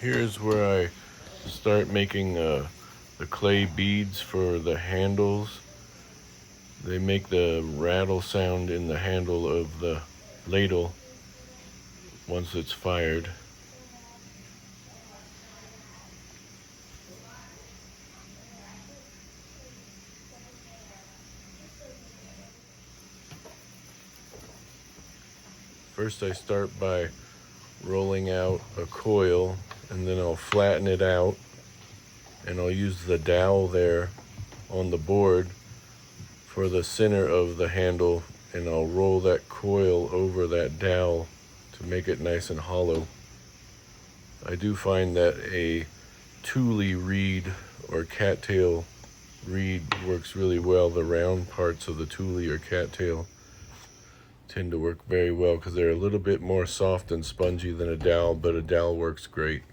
Here's where I start making the clay beads for the handles. They make the rattle sound in the handle of the ladle once it's fired. First I start by rolling out a coil, and then I'll flatten it out, and I'll use the dowel there on the board for the center of the handle, and I'll roll that coil over that dowel to make it nice and hollow. I do find that a Thule reed or cattail reed works really well. The round parts of the Thule or cattail tend to work very well because they're a little bit more soft and spongy than a dowel, but a dowel works great.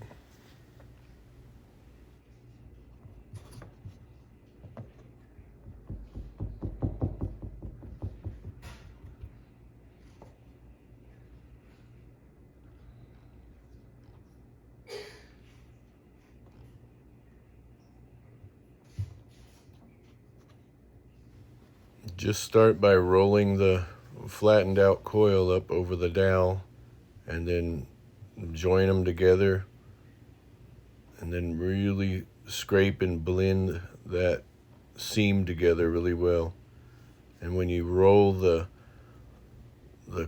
Just start by rolling the flattened out coil up over the dowel, and then join them together, and then really scrape and blend that seam together really well. And when you roll the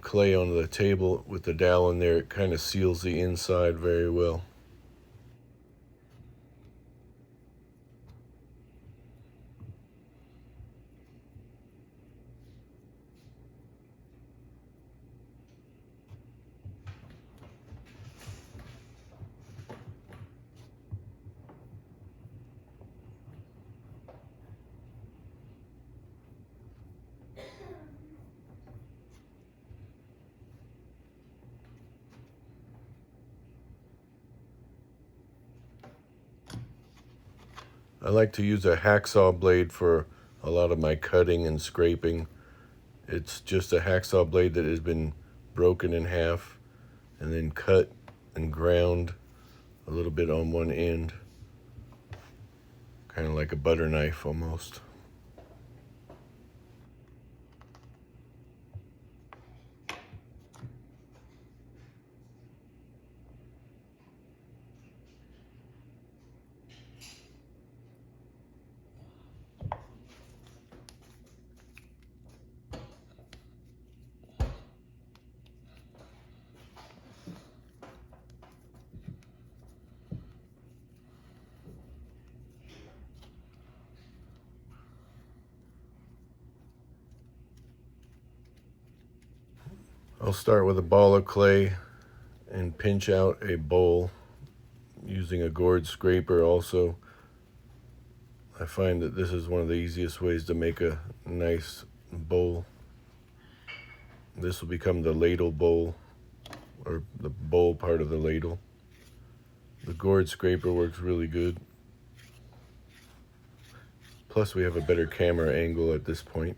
clay onto the table with the dowel in there, it kind of seals the inside very well. I like to use a hacksaw blade for a lot of my cutting and scraping. It's just a hacksaw blade that has been broken in half and then cut and ground a little bit on one end, kind of like a butter knife almost. I'll start with a ball of clay and pinch out a bowl using a gourd scraper also. I find that this is one of the easiest ways to make a nice bowl. This will become the ladle bowl, or the bowl part of the ladle. The gourd scraper works really good. Plus we have a better camera angle at this point.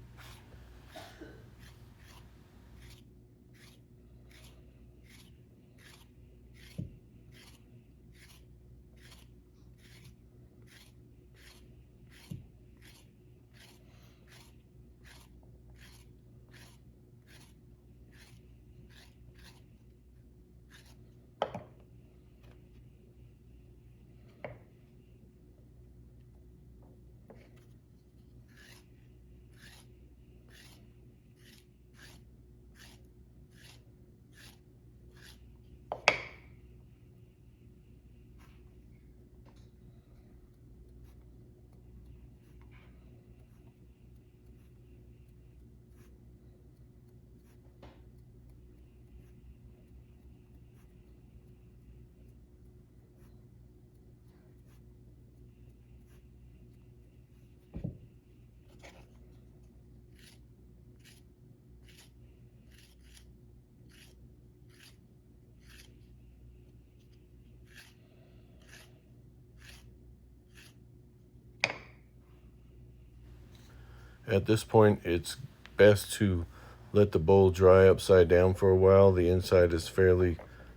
At this point, it's best to let the bowl dry upside down for a while. The inside is fairly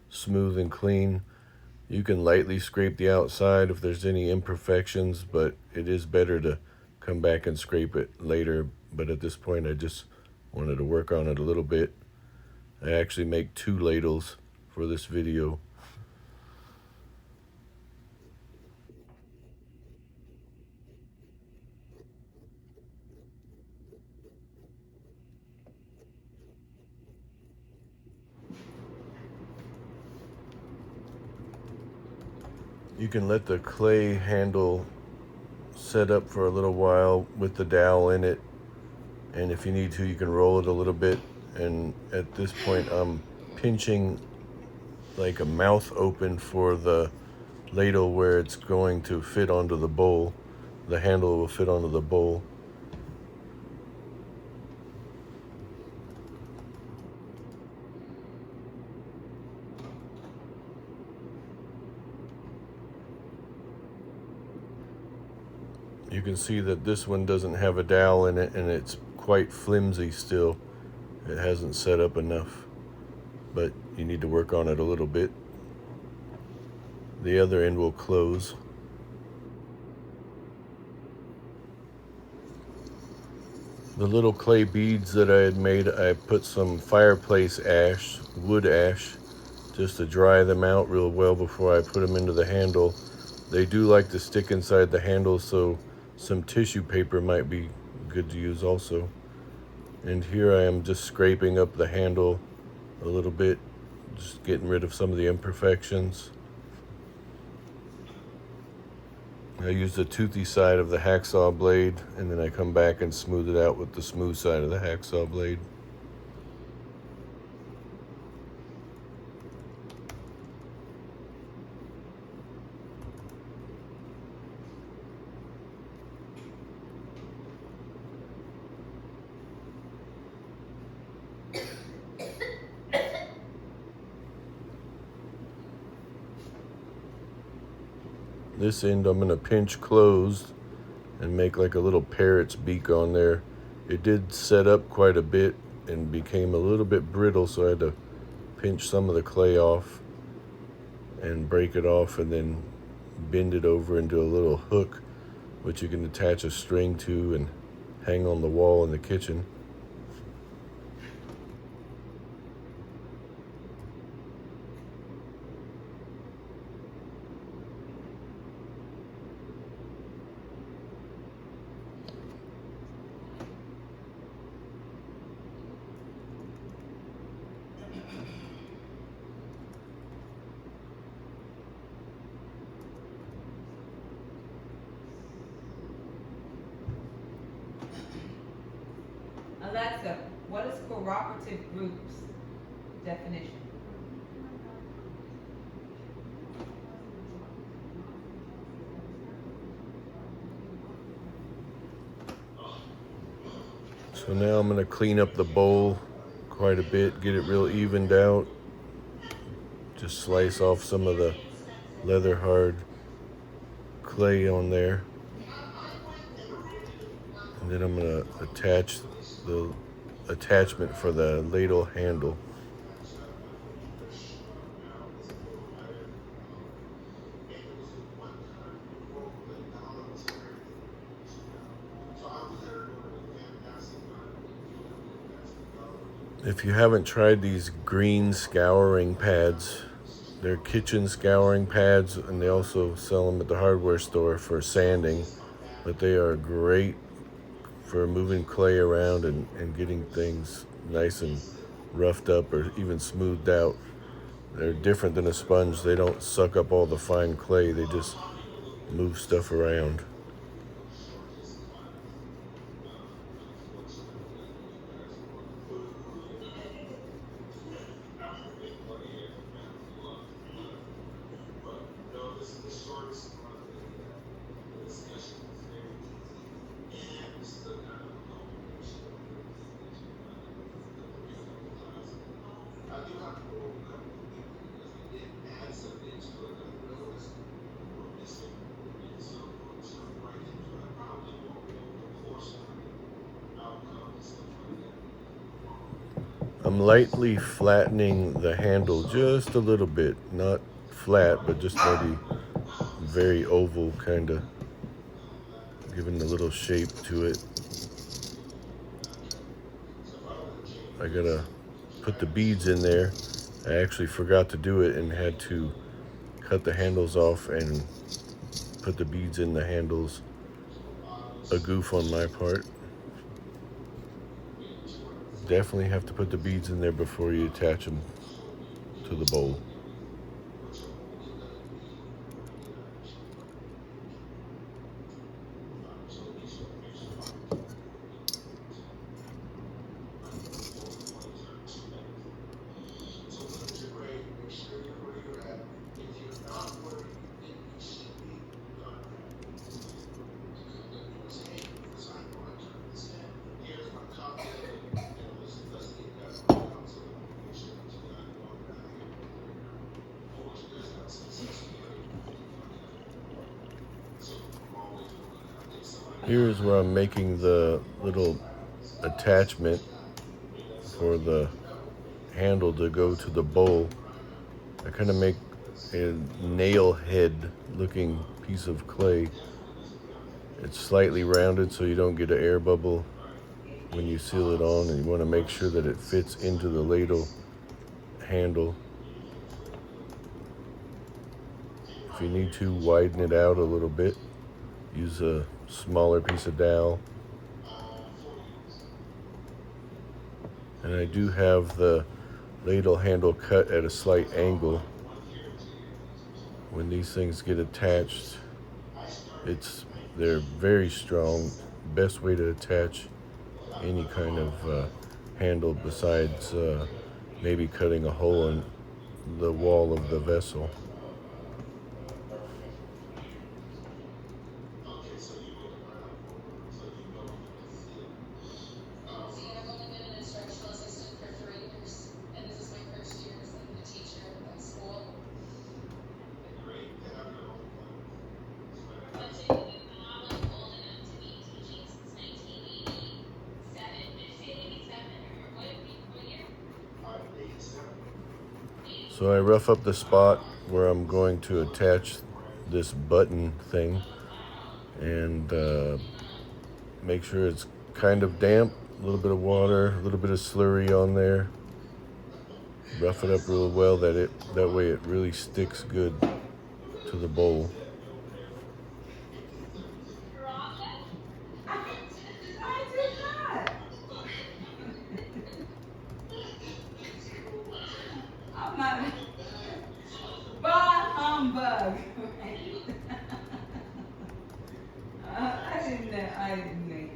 smooth and clean. You can lightly scrape the outside if there's any imperfections, but it is better to come back and scrape it later. But at this point, I just wanted to work on it a little bit. I actually make 2 ladles for this video. You can let the clay handle set up for a little while with the dowel in it, and if you need to, you can roll it a little bit. And at this point, I'm pinching like a mouth open for the ladle where it's going to fit onto the bowl. The handle will fit onto the bowl. You can see that this one doesn't have a dowel in it, and it's quite flimsy still. It hasn't set up enough, but you need to work on it a little bit. The other end will close. The little clay beads that I had made, I put some fireplace ash, wood ash, just to dry them out real well before I put them into the handle. They do like to stick inside the handle, so some tissue paper might be good to use also. And here I am just scraping up the handle a little bit, just getting rid of some of the imperfections. I use the toothy side of the hacksaw blade, and then I come back and smooth it out with the smooth side of the hacksaw blade. This end I'm going to pinch closed and make like a little parrot's beak on there. It did set up quite a bit and became a little bit brittle, so I had to pinch some of the clay off and break it off, and then bend it over into a little hook which you can attach a string to and hang on the wall in the kitchen. Alexa, what is cooperative groups definition? So now I'm going to clean up the bowl quite a bit, get it real evened out. Just slice off some of the leather hard clay on there. And then I'm going to attach the attachment for the ladle handle. If you haven't tried these green scouring pads, they're kitchen scouring pads, and they also sell them at the hardware store for sanding, but they are great for moving clay around and getting things nice and roughed up or even smoothed out. They're different than a sponge. They don't suck up all the fine clay, they just move stuff around. I'm lightly flattening the handle just a little bit, not flat, but just maybe very oval, kind of giving a little shape to it. I gotta put the beads in there. I actually forgot to do it and had to cut the handles off and put the beads in the handles. A goof on my part. Definitely have to put the beads in there before you attach them to the bowl. Here's where I'm making the little attachment for the handle to go to the bowl. I kind of make a nail head looking piece of clay. It's slightly rounded so you don't get an air bubble when you seal it on, and you want to make sure that it fits into the ladle handle. If you need to, widen it out a little bit. Use a smaller piece of dowel. And I do have the ladle handle cut at a slight angle. When these things get attached, they're very strong. Best way to attach any kind of handle besides maybe cutting a hole in the wall of the vessel. So I rough up the spot where I'm going to attach this button thing and make sure it's kind of damp, a little bit of water, a little bit of slurry on there. Rough it up real well that way it really sticks good to the bowl. Humbug. I didn't make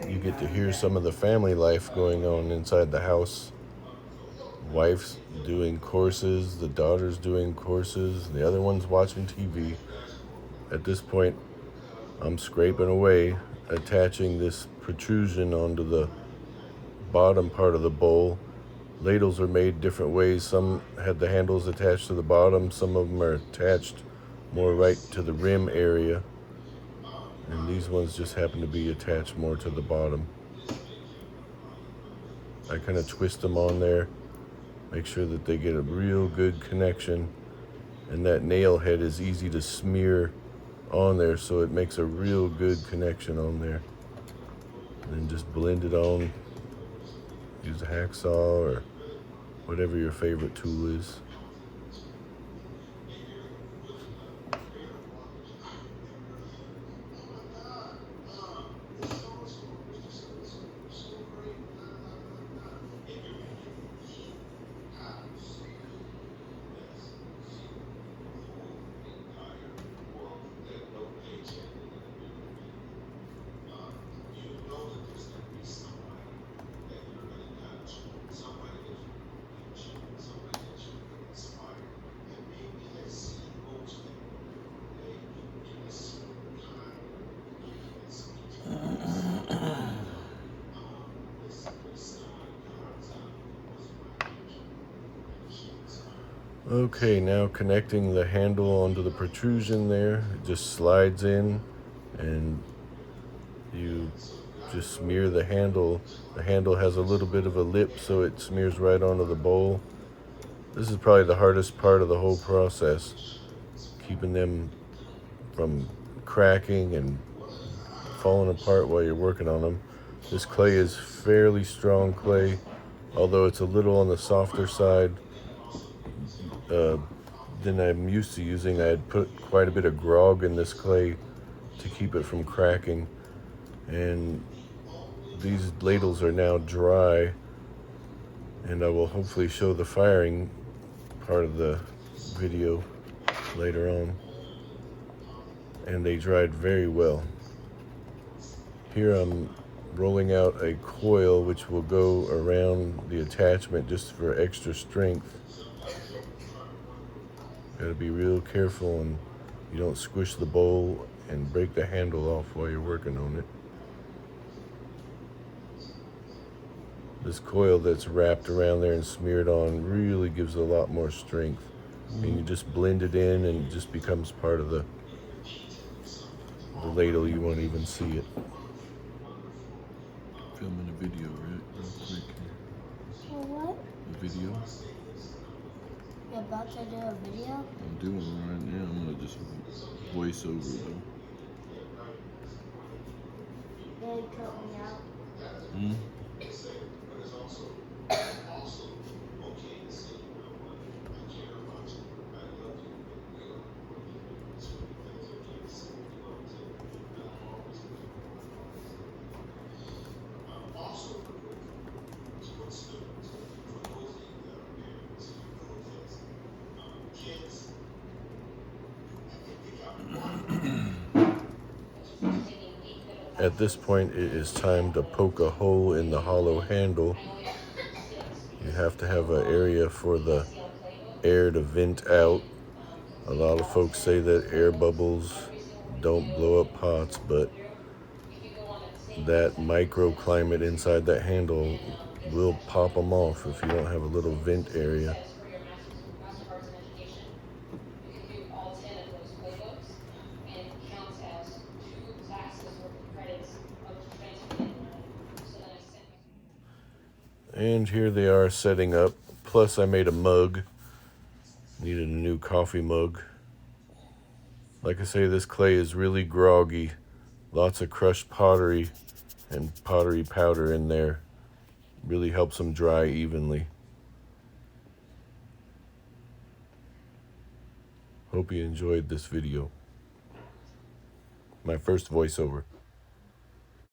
it. You get to hear some of the family life going on inside the house. Wife's doing courses, the daughter's doing courses, the other one's watching TV. At this point, I'm scraping away, attaching this protrusion onto the bottom part of the bowl. Ladles are made different ways. Some had the handles attached to the bottom. Some of them are attached more right to the rim area. And these ones just happen to be attached more to the bottom. I kind of twist them on there, make sure that they get a real good connection. And that nail head is easy to smear on there, so it makes a real good connection on there. And then just blend it on. Use a hacksaw or whatever your favorite tool is. Okay, now connecting the handle onto the protrusion there. It just slides in and you just smear the handle. The handle has a little bit of a lip, so it smears right onto the bowl. This is probably the hardest part of the whole process, keeping them from cracking and falling apart while you're working on them. This clay is fairly strong clay, although it's a little on the softer side than I'm used to using. I had put quite a bit of grog in this clay to keep it from cracking, and these ladles are now dry, and I will hopefully show the firing part of the video later on. And they dried very well. Here I'm rolling out a coil which will go around the attachment just for extra strength. Gotta be real careful and you don't squish the bowl and break the handle off while you're working on it. This coil that's wrapped around there and smeared on really gives a lot more strength. And you just blend it in and it just becomes part of the ladle. You won't even see it. Filming a video, right? Real quick here. For what? A video. You're about to do a video? I'm doing one right now. I'm gonna just voice over though. They cut me out. Hmm? At this point, it is time to poke a hole in the hollow handle. You have to have an area for the air to vent out. A lot of folks say that air bubbles don't blow up pots, but that microclimate inside that handle will pop them off if you don't have a little vent area. And here they are setting up. Plus I made a mug. Needed a new coffee mug. Like I say, this clay is really groggy. Lots of crushed pottery and pottery powder in there. Really helps them dry evenly. Hope you enjoyed this video. My first voiceover.